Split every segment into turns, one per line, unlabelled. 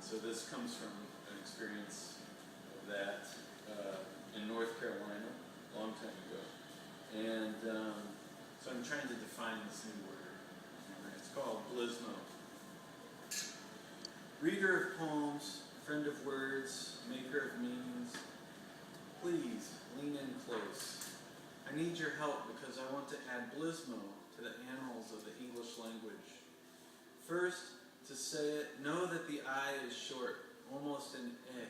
So this comes from an experience of that in North Carolina a long time ago. And so I'm trying to define this new word. It's called blismo. Reader of poems, friend of words, maker of meanings, please lean in close. I need your help because I want to add blismo to the annals of the English language. First, to say it, know that the I is short, almost an eh,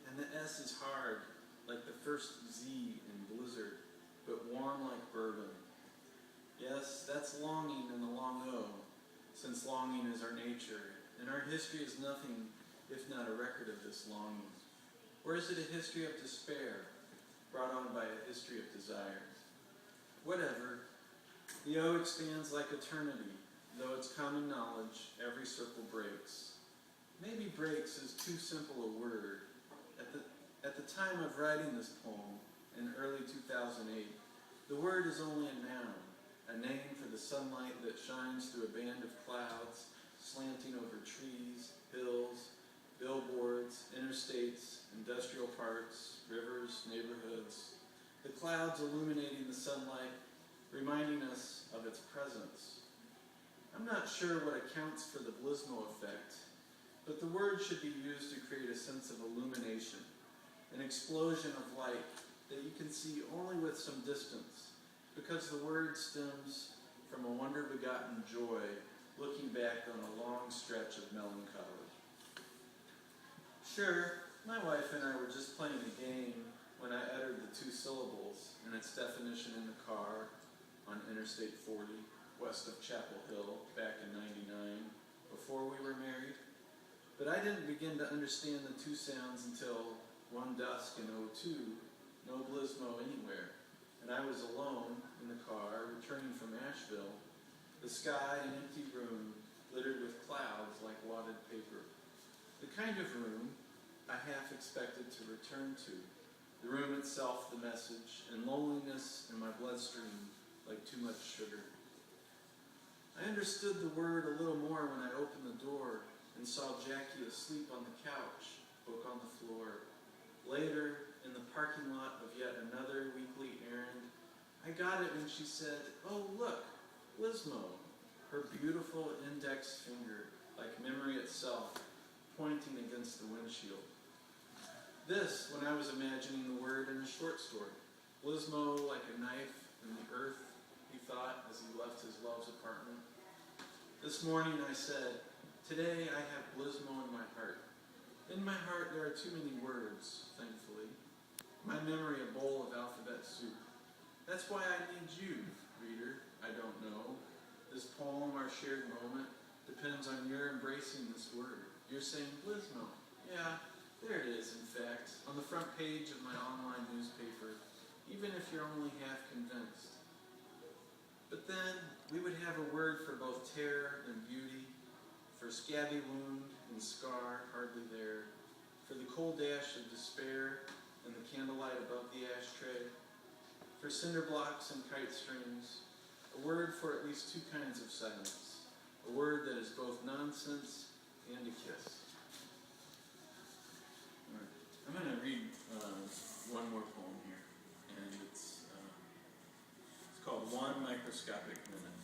and the S is hard, like the first Z in blizzard, but warm like bourbon. Yes, that's longing in the long O, since longing is our nature, and our history is nothing if not a record of this longing. Or is it a history of despair, brought on by a history of desires? Whatever, the O expands like eternity, though it's common knowledge, every circle breaks. Maybe breaks is too simple a word. At the time of writing this poem, in early 2008, the word is only a noun, a name for the sunlight that shines through a band of clouds, slanting over trees, hills, billboards, interstates, industrial parks, rivers, neighborhoods. The clouds illuminating the sunlight, reminding us of its presence. I'm not sure what accounts for the blismo effect, but the word should be used to create a sense of illumination, an explosion of light that you can see only with some distance, because the word stems from a wonder-begotten joy looking back on a long stretch of melancholy. Sure, my wife and I were just playing a game when I uttered the two syllables and its definition in the car on Interstate 40, west of Chapel Hill, back in '99, before we were married. But I didn't begin to understand the two sounds until one dusk in '02, no blismo anywhere, and I was alone in the car, returning from Asheville, the sky an empty room littered with clouds like wadded paper. The kind of room I half expected to return to. The room itself the message, and loneliness in my bloodstream like too much sugar. I understood the word a little more when I opened the door and saw Jackie asleep on the couch, book on the floor. Later, in the parking lot of yet another weekly errand, I got it when she said, "Oh look, blismo," her beautiful index finger, like memory itself, pointing against the windshield. This, when I was imagining the word in a short story. Blismo like a knife in the earth, he thought as he left his love's apartment. This morning I said, today I have blismo in my heart. In my heart there are too many words, thankfully. My memory a bowl of alphabet soup. That's why I need you, reader. I don't know. This poem, our shared moment, depends on your embracing this word. You're saying blismo. Yeah, there it is, in fact, on the front page of my online newspaper, even if you're only half convinced. But then, we would have a word for both terror and beauty, for scabby wound and scar hardly there, for the cold dash of despair and the candlelight above the ashtray, for cinder blocks and kite strings, a word for at least two kinds of silence, a word that is both nonsense and a kiss. All right. I'm going to read one more poem here, and it's called One Microscopic Minute.